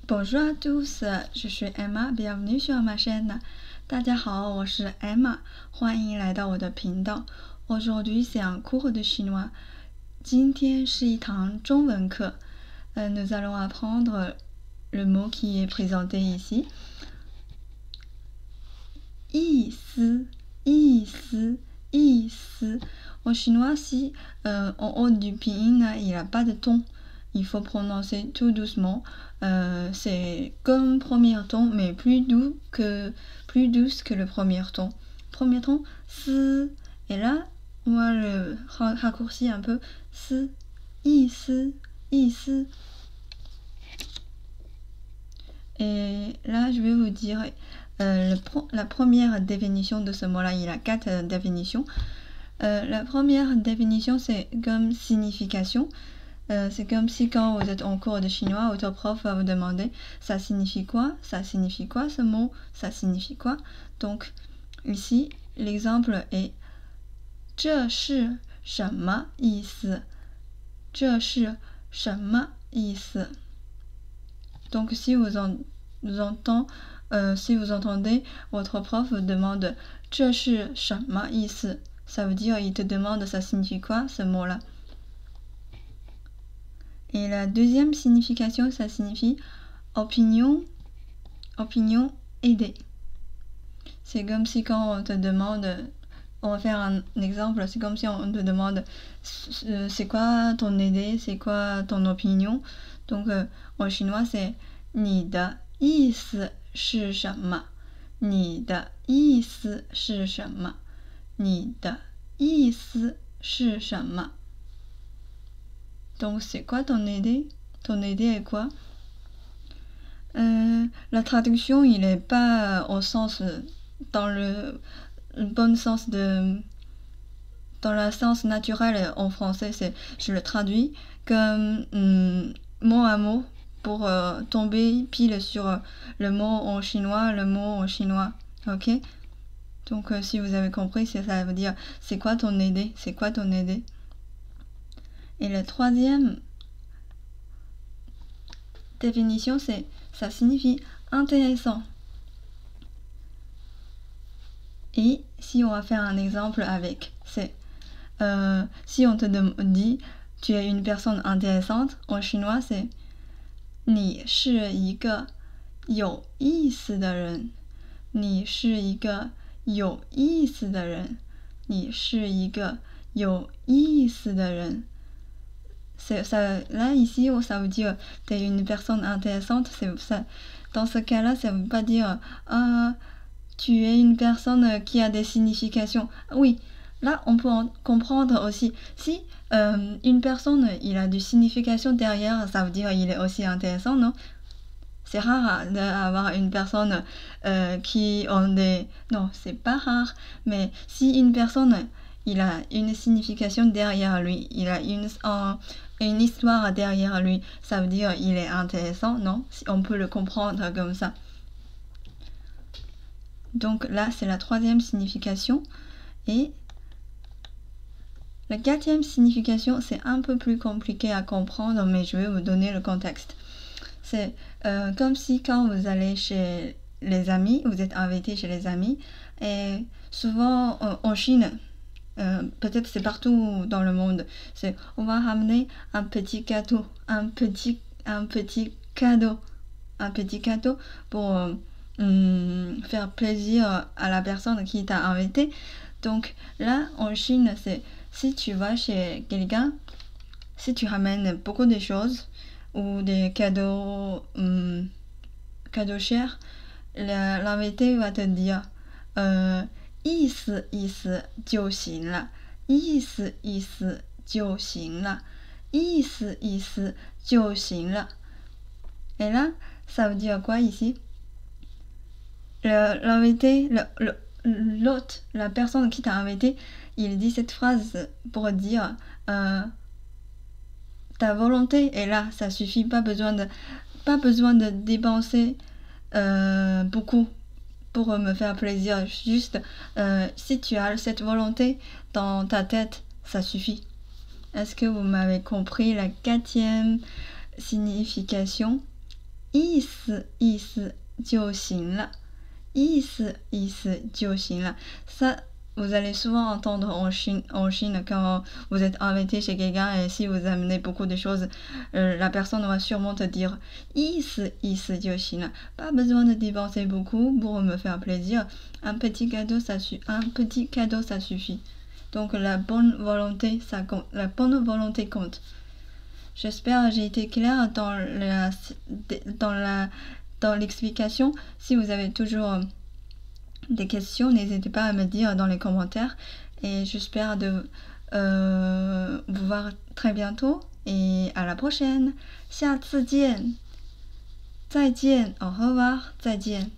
Bonjour à tous, je suis Emma, bienvenue sur ma chaîne. 大家好，我是 Emma， 欢迎来到我的频道。Aujourd'hui c'est un cours de chinois。今天是一堂中文课。Nous allons apprendre le mot qui est présenté ici. 意思，意思，意思。En chinois, si en haut du pinyin, il n'y a pas de ton. Il faut prononcer tout doucement. C'est comme premier ton, mais plus douce que le premier ton. Premier ton, si. Et là, on va le raccourcir un peu. Si, ici, ici. Et là, je vais vous dire la première définition de ce mot-là. Il y a 4 définitions. La première définition, c'est comme signification. C'est comme si quand vous êtes en cours de chinois, votre prof va vous demander ça signifie quoi, ça signifie quoi ce mot, ça signifie quoi. Donc ici, l'exemple est 这是什么意思？这是什么意思？ Donc si vous entendez votre prof vous demande 这是什么意思? Ça veut dire il te demande ça signifie quoi ce mot-là. Et la deuxième signification, ça signifie opinion, opinion aidée. C'est comme si quand on te demande, on va faire un exemple, c'est comme si on te demande c'est quoi ton idée, c'est quoi ton opinion. Donc en chinois c'est 你的意思是什么？你的意思是什么？你的意思是什么？ Donc c'est quoi ton idée? Ton idée est quoi? La traduction, il n'est pas au sens, dans le bon sens dans le sens naturel en français, je le traduis comme mot à mot pour tomber pile sur le mot en chinois, ok? Donc si vous avez compris, ça veut dire c'est quoi ton idée? C'est quoi ton idée? Et la troisième définition, ça signifie intéressant. Et si on va faire un exemple avec, c'est si on te dit tu es une personne intéressante, en chinois c'est 你是一个有意思的人，你是一个有意思的人，你是一个有意思的人。 Là, ici, ça veut dire tu es une personne intéressante. Ça, dans ce cas-là, ça ne veut pas dire tu es une personne qui a des significations. Oui, là, on peut en comprendre aussi. Si une personne, il a des significations derrière, ça veut dire il est aussi intéressant, non? C'est rare d'avoir une personne qui ont des... Non, c'est pas rare. Mais si une personne, il a une signification derrière lui, il a une histoire derrière lui, ça veut dire il est intéressant, non? On peut le comprendre comme ça. Donc là, c'est la troisième signification. Et la quatrième signification, c'est un peu plus compliqué à comprendre, mais je vais vous donner le contexte. C'est comme si quand vous allez chez les amis, vous êtes invité chez les amis, et souvent en Chine, peut-être c'est partout dans le monde, c'est on va ramener un petit gâteau, un petit cadeau pour faire plaisir à la personne qui t'a invité. Donc là en Chine, c'est si tu vas chez quelqu'un, si tu ramènes beaucoup de choses ou des cadeaux chers, l'invité va te dire 意思意思就行了，意思意思就行了，意思意思就行了。Et là, ça veut dire quoi ici? L'invité, l'hôte, la personne qui t'a invité, il dit cette phrase pour dire ta volonté est là, ça suffit, pas besoin de dépenser beaucoup pour me faire plaisir. Juste si tu as cette volonté dans ta tête, ça suffit. Est-ce que vous m'avez compris la quatrième signification? 意思意思就行了，意思意思就行了。Ça, vous allez souvent entendre en Chine quand vous êtes invité chez quelqu'un et si vous amenez beaucoup de choses, la personne va sûrement te dire 意思意思就行了。Pas besoin de dépenser beaucoup pour me faire plaisir. Un petit cadeau, ça suffit. Donc la bonne volonté, ça compte. La bonne volonté compte. J'espère que j'ai été claire dans l'explication. Si vous avez toujours des questions, n'hésitez pas à me dire dans les commentaires. Et j'espère de vous voir très bientôt. Et à la prochaine. 下次见。再见。Au revoir. 再见。